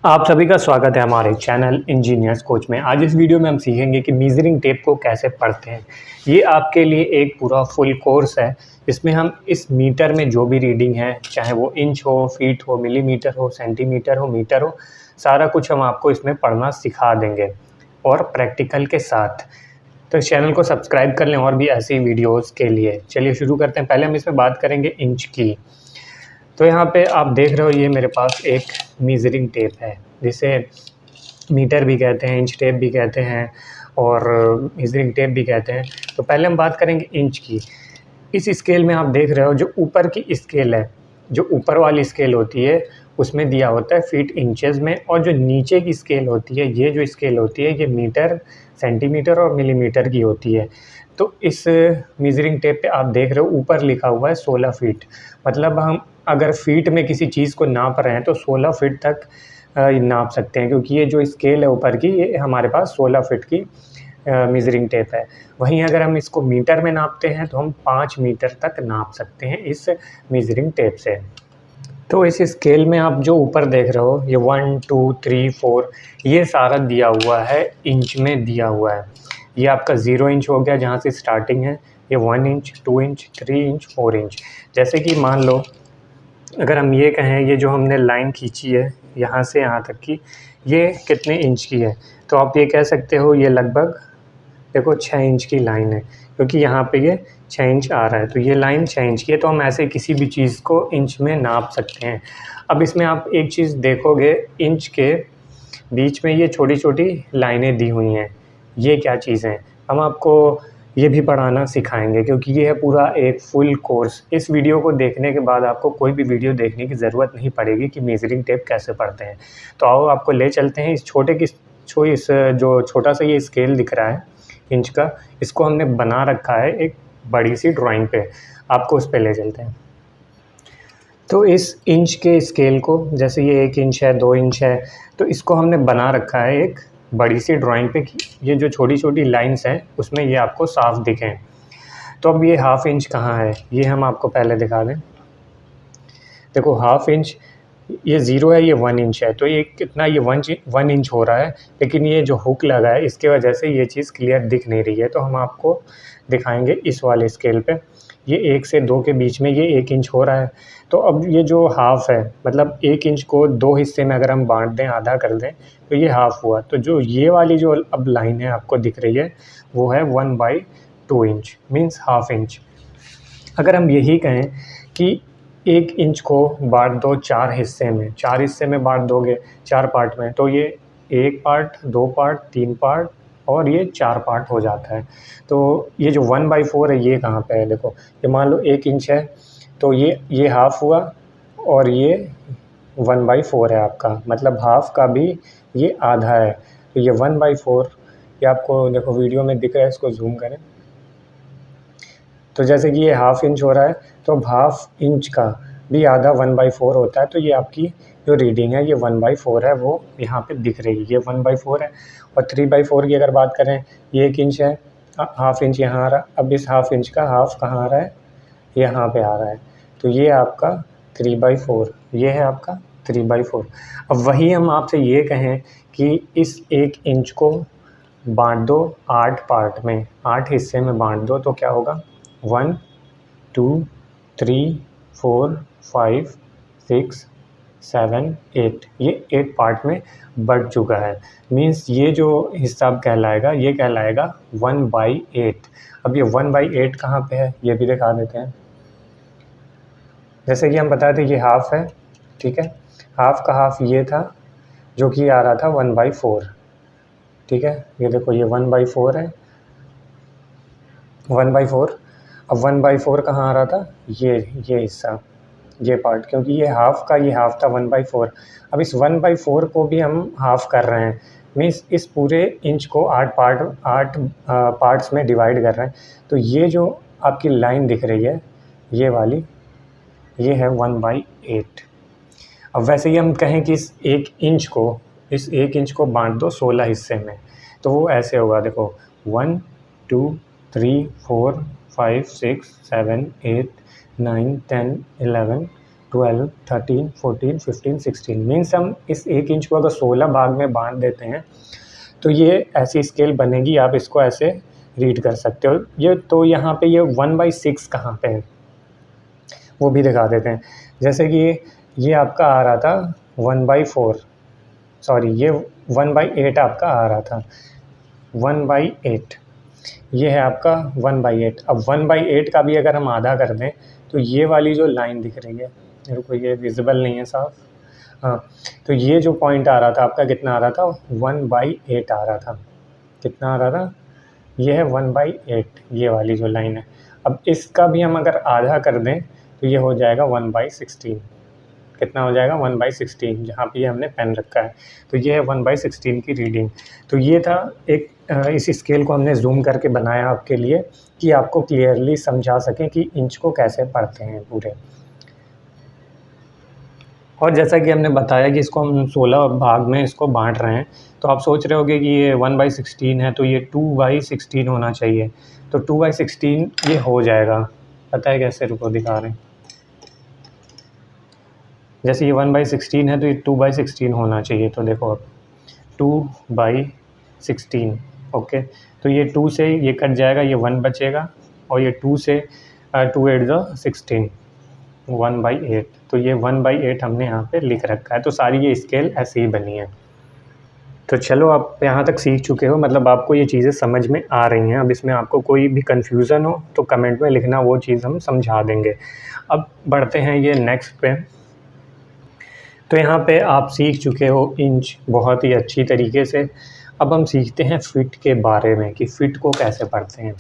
आप सभी का स्वागत है हमारे चैनल इंजीनियर्स कोच में। आज इस वीडियो में हम सीखेंगे कि मीज़रिंग टेप को कैसे पढ़ते हैं। ये आपके लिए एक पूरा फुल कोर्स है। इसमें हम इस मीटर में जो भी रीडिंग है, चाहे वो इंच हो, फीट हो, मिलीमीटर हो, सेंटीमीटर हो, मीटर हो, सारा कुछ हम आपको इसमें पढ़ना सिखा देंगे और प्रैक्टिकल के साथ। तो इस चैनल को सब्सक्राइब कर लें और भी ऐसी वीडियोज़ के लिए। चलिए शुरू करते हैं। पहले हम इसमें बात करेंगे इंच की। तो यहाँ पे आप देख रहे हो, ये मेरे पास एक मीज़रिंग टेप है जिसे मीटर भी कहते हैं, इंच टेप भी कहते हैं और मीज़रिंग टेप भी कहते हैं। तो पहले हम बात करेंगे इंच की। इस स्केल में आप देख रहे हो, जो ऊपर की स्केल है, जो ऊपर वाली स्केल होती है उसमें दिया होता है फीट इंचेस में, और जो नीचे की स्केल होती है, ये जो स्केल होती है, ये मीटर, सेंटीमीटर और मिलीमीटर की होती है। तो इस मीज़रिंग टेप पे आप देख रहे हो ऊपर लिखा हुआ है 16 फीट। मतलब हम अगर फीट में किसी चीज़ को नाप रहे हैं तो 16 फीट तक नाप सकते हैं, क्योंकि ये जो स्केल है ऊपर की, ये हमारे पास 16 फीट की मीज़रिंग टेप है। वहीं अगर हम इसको मीटर में नापते हैं तो हम 5 मीटर तक नाप सकते हैं इस मीज़रिंग टेप से। तो इस स्केल में आप जो ऊपर देख रहे हो, ये 1 2 3 4, ये सारा दिया हुआ है, इंच में दिया हुआ है। ये आपका 0 इंच हो गया जहाँ से स्टार्टिंग है, ये 1 इंच, 2 इंच, 3 इंच, 4 इंच। जैसे कि मान लो अगर हम ये कहें, ये जो हमने लाइन खींची है यहाँ से यहाँ तक की, ये कितने इंच की है, तो आप ये कह सकते हो ये लगभग देखो 6 इंच की लाइन है, क्योंकि यहाँ पे ये 6 इंच आ रहा है, तो ये लाइन 6 इंच की है। तो हम ऐसे किसी भी चीज़ को इंच में नाप सकते हैं। अब इसमें आप एक चीज़ देखोगे, इंच के बीच में ये छोटी छोटी लाइनें दी हुई हैं, ये क्या चीज़ हैं, हम आपको ये भी पढ़ाना सिखाएंगे, क्योंकि ये है पूरा एक फुल कोर्स। इस वीडियो को देखने के बाद आपको कोई भी वीडियो देखने की ज़रूरत नहीं पड़ेगी कि मेजरिंग टेप कैसे पढ़ते हैं। तो आओ आपको ले चलते हैं इस इस जो छोटा सा ये स्केल दिख रहा है इंच का, इसको हमने बना रखा है एक बड़ी सी ड्राइंग पे, आपको उस पे ले चलते हैं। तो इस इंच के स्केल को, जैसे ये 1 इंच है, 2 इंच है, तो इसको हमने बना रखा है एक बड़ी सी ड्राइंग पे कि ये जो छोटी छोटी लाइंस हैं उसमें ये आपको साफ दिखें। तो अब ये हाफ इंच कहाँ है, ये हम आपको पहले दिखा दें। देखो हाफ इंच, ये 0 है, ये 1 इंच है, तो ये कितना, ये 1 इंच हो रहा है। लेकिन ये जो हुक लगा है इसके वजह से ये चीज़ क्लियर दिख नहीं रही है, तो हम आपको दिखाएंगे इस वाले स्केल पे। ये 1 से 2 के बीच में ये 1 इंच हो रहा है। तो अब ये जो हाफ़ है, मतलब 1 इंच को 2 हिस्से में अगर हम बांट दें, आधा कर दें, तो ये हाफ़ हुआ। तो जो ये वाली जो अब लाइन है आपको दिख रही है, वो है 1/2 इंच, मीन्स हाफ इंच। अगर हम यही कहें कि 1 इंच को बाँट दो 4 हिस्से में, 4 हिस्से में बाँट दोगे, 4 पार्ट में, तो ये 1 पार्ट, 2 पार्ट, 3 पार्ट और ये 4 पार्ट हो जाता है। तो ये जो 1/4 है, ये कहाँ पे है, देखो ये मान लो 1 इंच है, तो ये हाफ़ हुआ और ये 1/4 है आपका, मतलब हाफ़ का भी ये आधा है। तो ये 1/4, ये आपको देखो वीडियो में दिख रहा है, इसको ज़ूम करें। तो जैसे कि ये हाफ़ इंच हो रहा है, तो अब हाफ़ इंच का भी आधा 1/4 होता है। तो ये आपकी जो रीडिंग है, ये 1/4 है, वो यहाँ पे दिख रही है, ये 1/4 है। और 3/4 की अगर बात करें, ये 1 इंच है, हाफ़ इंच यहाँ आ रहा है। अब इस हाफ़ इंच का हाफ़ कहाँ आ रहा है, यहाँ पे आ रहा है, तो ये आपका 3/4, ये है आपका 3/4। अब वही हम आपसे ये कहें कि इस 1 इंच को बाँट दो 8 पार्ट में, 8 हिस्से में बाँट दो, तो क्या होगा, 1 2 3 4 5 6 7 8, ये 8 पार्ट में बढ़ चुका है। मीन्स ये जो हिस्सा कहलाएगा, ये कहलाएगा 1/8। अब ये 1/8 कहाँ पे है, ये भी दिखा देते हैं। जैसे कि हम बताए थे, ये हाफ़ है, ठीक है, हाफ़ का हाफ़ ये था जो कि आ रहा था 1/4, ठीक है। ये देखो ये 1/4 है, 1/4। अब 1/4 कहाँ आ रहा था, ये हिस्सा, ये पार्ट, क्योंकि ये हाफ़ का ये हाफ़ था 1/4। अब इस 1/4 को भी हम हाफ़ कर रहे हैं, मीन्स इस पूरे इंच को 8 पार्ट्स में डिवाइड कर रहे हैं। तो ये जो आपकी लाइन दिख रही है, ये वाली, ये है 1/8। अब वैसे ही हम कहें कि इस 1 इंच को बाँट दो 16 हिस्से में, तो वो ऐसे होगा, देखो 1 2 3 4 5 6 7 8 9 10 11 12, 13, 14, 15, 16 मीन्स हम इस 1 इंच को अगर 16 भाग में बांट देते हैं तो ये ऐसी स्केल बनेगी। आप इसको ऐसे रीड कर सकते हो। ये तो यहाँ पे ये 1/6 कहाँ पे है वो भी दिखा देते हैं। जैसे कि ये आपका आ रहा था 1/4, सॉरी ये 1/8 आपका आ रहा था, 1/8 ये है आपका 1/8। अब 1/8 का भी अगर हम आधा कर दें तो ये वाली जो लाइन दिख रही है, मेरे को ये विजिबल नहीं है साफ, हाँ, तो ये जो पॉइंट आ रहा था आपका कितना आ रहा था, 1/8 आ रहा था। कितना आ रहा था, ये है 1/8 ये वाली जो लाइन है। अब इसका भी हम अगर आधा कर दें तो ये हो जाएगा 1/16। कितना हो जाएगा, 1/16, जहाँ पे ये हमने पेन रखा है। तो ये है 1/16 की रीडिंग। तो ये था एक इस स्केल को हमने जूम करके बनाया आपके लिए कि आपको क्लियरली समझा सकें कि इंच को कैसे पढ़ते हैं पूरे। और जैसा कि हमने बताया कि इसको हम 16 भाग में इसको बांट रहे हैं, तो आप सोच रहे होगे कि ये 1/16 है तो ये 2/16 होना चाहिए। तो 2/16 ये हो जाएगा, पता है कैसे, रुको दिखा रहे हैं। जैसे ये 1/16 है तो ये 2/16 होना चाहिए। तो देखो अब 2/16, ओके, तो ये 2 से ये कट जाएगा, ये 1 बचेगा, और ये 2 से 2 8 16, 1/8। तो ये 1/8 हमने यहाँ पे लिख रखा है। तो सारी ये स्केल ऐसे ही बनी है। तो चलो आप यहाँ तक सीख चुके हो, मतलब आपको ये चीज़ें समझ में आ रही हैं। अब इसमें आपको कोई भी कन्फ्यूज़न हो तो कमेंट में लिखना, वो चीज़ हम समझा देंगे। अब बढ़ते हैं ये नेक्स्ट पे। तो यहाँ पे आप सीख चुके हो इंच बहुत ही अच्छी तरीके से। अब हम सीखते हैं फ़िट के बारे में कि फ़िट को कैसे पढ़ते हैं।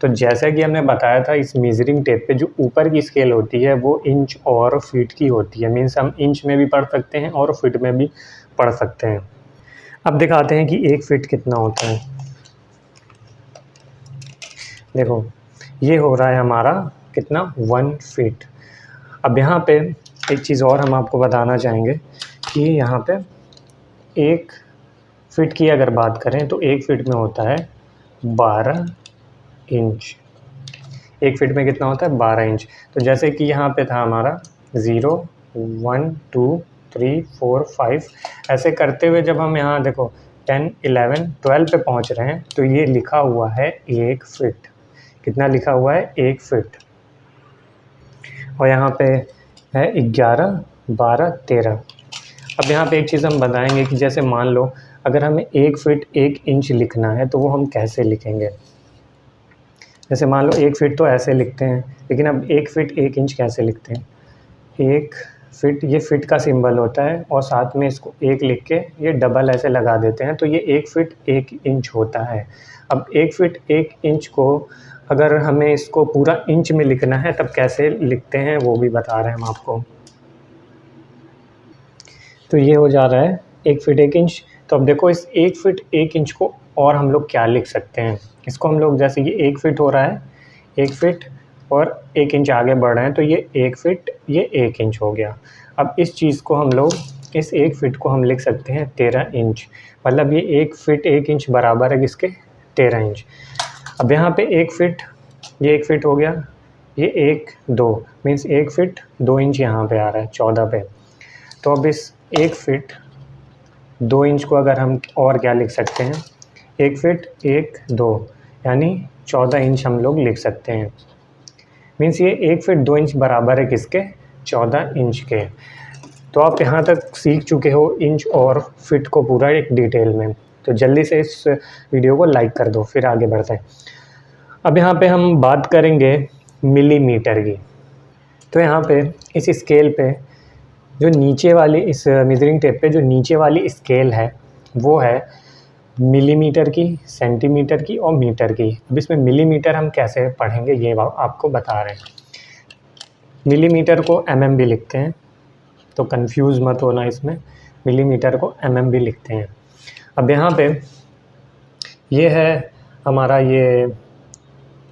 तो जैसा कि हमने बताया था, इस मेज़रिंग टेप पे जो ऊपर की स्केल होती है वो इंच और फीट की होती है। मीन्स हम इंच में भी पढ़ सकते हैं और फीट में भी पढ़ सकते हैं। अब दिखाते हैं कि 1 फीट कितना होता है। देखो ये हो रहा है हमारा कितना, 1 फीट। अब यहाँ पे एक चीज़ और हम आपको बताना चाहेंगे कि यहाँ पे 1 फीट की अगर बात करें तो 1 फीट में होता है 12 इंच। 1 फीट में कितना होता है, 12 इंच। तो जैसे कि यहाँ पे था हमारा 0, 1, 2, 3, 4, 5, ऐसे करते हुए जब हम यहाँ देखो 10, 11, 12 पे पहुँच रहे हैं तो ये लिखा हुआ है 1 फीट। कितना लिखा हुआ है, 1 फीट। और यहाँ पे है 11, 12, 13। अब यहाँ पे एक चीज़ हम बताएंगे कि जैसे मान लो अगर हमें 1 फीट 1 इंच लिखना है तो वो हम कैसे लिखेंगे। जैसे मान लो 1 फीट तो ऐसे लिखते हैं, लेकिन अब 1 फीट 1 इंच कैसे लिखते हैं। 1 फीट, ये फिट का सिंबल होता है और साथ में इसको 1 लिख के ये डबल ऐसे लगा देते हैं, तो ये 1 फीट 1 इंच होता है। अब 1 फीट 1 इंच को अगर हमें इसको पूरा इंच में लिखना है तब कैसे लिखते हैं वो भी बता रहे हैं हम आपको। तो ये हो जा रहा है 1 फीट 1 इंच। तो अब देखो इस 1 फीट 1 इंच को और हम लोग क्या लिख सकते हैं। इसको हम लोग, जैसे ये 1 फीट हो रहा है, 1 फीट और 1 इंच आगे बढ़ रहे हैं तो ये 1 फीट, ये 1 इंच हो गया। अब इस चीज़ को हम लोग, इस 1 फीट को हम लिख सकते हैं 13 इंच। मतलब ये 1 फीट 1 इंच बराबर है किसके, 13 इंच। अब यहाँ पे 1 फीट, ये 1 फीट हो गया, ये 1, 2 मीन्स 1 फीट 2 इंच यहाँ पे आ रहा है 14 पे। तो अब इस 1 फीट 2 इंच को अगर हम और क्या लिख सकते हैं, 1 फीट 1, 2 यानी 14 इंच हम लोग लिख सकते हैं। मीन्स ये 1 फीट 2 इंच बराबर है किसके, 14 इंच के। तो आप यहाँ तक सीख चुके हो इंच और फिट को पूरा एक डिटेल में। तो जल्दी से इस वीडियो को लाइक कर दो, फिर आगे बढ़ते हैं। अब यहाँ पे हम बात करेंगे मिलीमीटर की। तो यहाँ पे इस स्केल पे जो नीचे वाली, इस मेजरिंग टेप पे जो नीचे वाली स्केल है वो है मिलीमीटर की, सेंटीमीटर की और मीटर की। अब इसमें मिलीमीटर हम कैसे पढ़ेंगे ये आपको बता रहे हैं। मिलीमीटर को mm भी लिखते हैं, तो कंफ्यूज मत होना इसमें, मिलीमीटर को mm भी लिखते हैं। अब यहाँ पे ये है हमारा, ये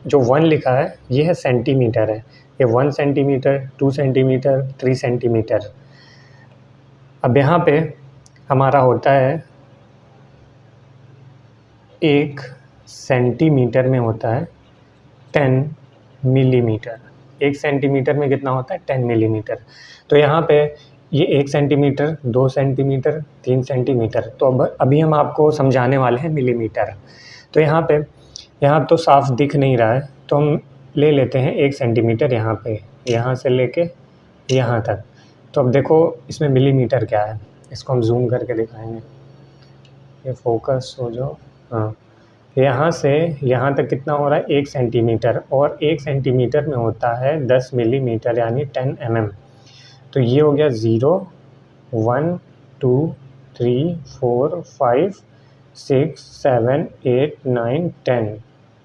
जो 1 लिखा है ये है सेंटीमीटर है। ये 1 सेंटीमीटर, 2 सेंटीमीटर, 3 सेंटीमीटर। अब यहाँ पे हमारा होता है 1 सेंटीमीटर में होता है 10 मिलीमीटर। 1 सेंटीमीटर में कितना होता है 10 मिलीमीटर। तो यहाँ पे ये 1 सेंटीमीटर, 2 सेंटीमीटर, 3 सेंटीमीटर। तो अब अभी हम आपको समझाने वाले हैं मिलीमीटर। तो यहाँ तो साफ दिख नहीं रहा है, तो हम ले लेते हैं 1 सेंटीमीटर यहाँ पे, यहाँ से लेके यहाँ तक। तो अब देखो इसमें मिलीमीटर क्या है, इसको हम जूम करके दिखाएंगे। ये फोकस हो जाओ, हाँ। यहाँ से यहाँ तक कितना हो रहा है 1 सेंटीमीटर, और 1 सेंटीमीटर में होता है 10 मिलीमीटर यानी 10 mm। तो ये हो गया 0, 1, 2, 3, 4, 5, 6, 7, 8, 9, 10।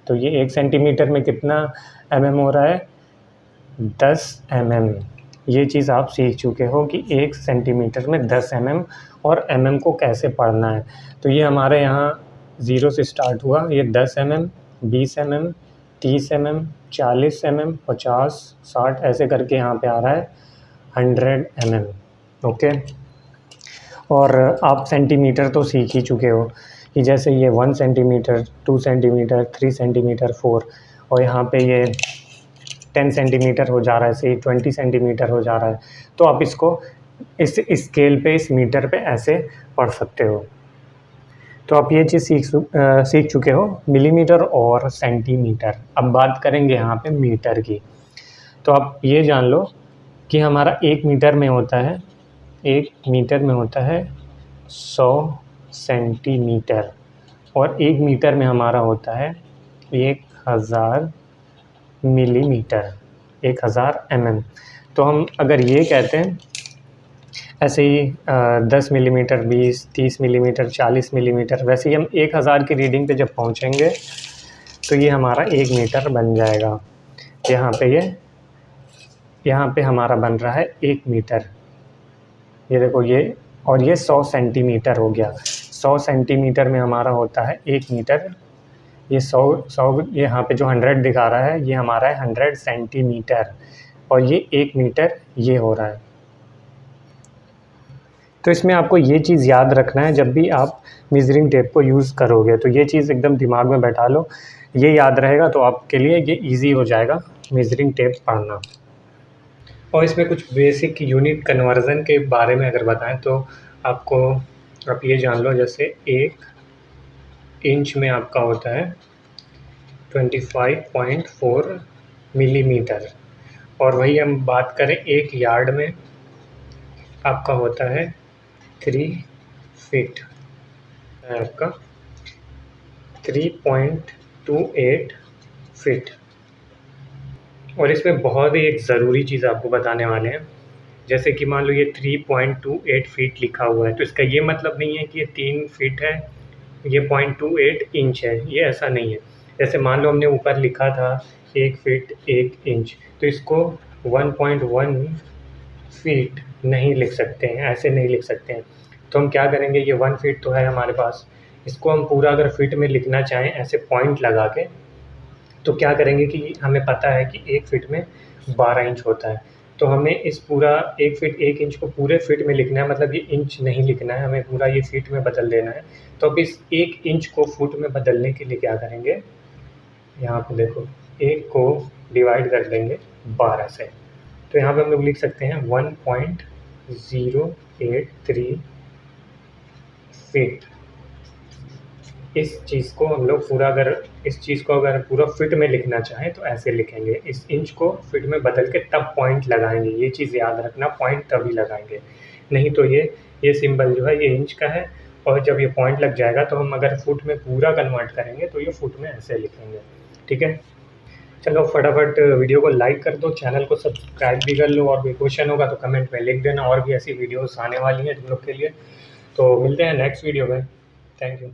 तो ये 1 सेंटीमीटर में कितना mm हो रहा है 10 mm। ये चीज़ आप सीख चुके हो कि 1 सेंटीमीटर में 10 mm, और mm को कैसे पढ़ना है। तो ये हमारे यहाँ 0 से स्टार्ट हुआ, ये 10 mm, 20 mm, 30 mm, 40 mm, 50, 60 ऐसे करके यहाँ पे आ रहा है 100 mm। ओके, और आप सेंटीमीटर तो सीख ही चुके हो कि जैसे ये 1 सेंटीमीटर, 2 सेंटीमीटर, 3 सेंटीमीटर, 4, और यहाँ पे ये 10 सेंटीमीटर हो जा रहा है, से 20 सेंटीमीटर हो जा रहा है। तो आप इसको इस स्केल पे, इस मीटर पे ऐसे पढ़ सकते हो। तो आप ये चीज़ सीख चुके हो, मिलीमीटर और सेंटीमीटर। अब बात करेंगे यहाँ पे मीटर की। तो आप ये जान लो कि हमारा 1 मीटर में होता है, 1 मीटर में होता है 100 सेंटीमीटर, और 1 मीटर में हमारा होता है 1000 मिलीमीटर, 1000 mm। तो हम अगर ये कहते हैं ऐसे ही 10 मिलीमीटर, 20, 30 मिलीमीटर, 40 मिलीमीटर, वैसे ही हम 1000 की रीडिंग पे जब पहुँचेंगे तो ये हमारा 1 मीटर बन जाएगा। यहाँ पे हमारा बन रहा है 1 मीटर। ये देखो ये, और ये 100 सेंटीमीटर हो गया। 100 सेंटीमीटर में हमारा होता है 1 मीटर। ये 100 यहाँ पे जो 100 दिखा रहा है ये हमारा है 100 सेंटीमीटर, और ये 1 मीटर ये हो रहा है। तो इसमें आपको ये चीज़ याद रखना है, जब भी आप मेजरिंग टेप को यूज़ करोगे तो ये चीज़ एकदम दिमाग में बैठा लो, ये याद रहेगा तो आपके लिए ये इजी हो जाएगा मेजरिंग टेप पढ़ना। और इसमें कुछ बेसिक यूनिट कन्वर्जन के बारे में अगर बताएं तो आप ये जान लो, जैसे 1 इंच में आपका होता है 25.4 मिलीमीटर, और वही हम बात करें 1 यार्ड में आपका होता है 3 फीट, आपका 3.28 फीट। और इसमें बहुत ही एक ज़रूरी चीज़ आपको बताने वाले हैं, जैसे कि मान लो ये 3.28 फीट लिखा हुआ है, तो इसका ये मतलब नहीं है कि ये 3 फीट है, ये 0.28 इंच है, ये ऐसा नहीं है। जैसे मान लो हमने ऊपर लिखा था 1 फीट 1 इंच, तो इसको 1.1 फीट नहीं लिख सकते हैं, ऐसे नहीं लिख सकते हैं। तो हम क्या करेंगे, ये 1 फीट तो है हमारे पास, इसको हम पूरा अगर फीट में लिखना चाहें ऐसे पॉइंट लगा के, तो क्या करेंगे कि हमें पता है कि 1 फीट में 12 इंच होता है, तो हमें इस पूरा 1 फीट 1 इंच को पूरे फीट में लिखना है, मतलब ये इंच नहीं लिखना है, हमें पूरा ये फीट में बदल देना है। तो अब इस 1 इंच को फुट में बदलने के लिए क्या करेंगे, यहाँ पे देखो 1 को डिवाइड कर देंगे 12 से, तो यहाँ पे हम लोग लिख सकते हैं 1.083 फीट। इस चीज़ को हम लोग पूरा अगर पूरा फिट में लिखना चाहें तो ऐसे लिखेंगे, इस इंच को फिट में बदल के तब पॉइंट लगाएंगे। ये चीज़ याद रखना, पॉइंट तभी लगाएंगे, नहीं तो ये सिंबल जो है ये इंच का है, और जब ये पॉइंट लग जाएगा तो हम अगर फुट में पूरा कन्वर्ट करेंगे तो ये फुट में ऐसे लिखेंगे। ठीक है, चलो फटाफट वीडियो को लाइक कर दो, चैनल को सब्सक्राइब भी कर लो, और कोई क्वेश्चन होगा तो कमेंट में लिख देना। और भी ऐसी वीडियोस आने वाली हैं तुम लोग के लिए। तो मिलते हैं नेक्स्ट वीडियो में। Thank you.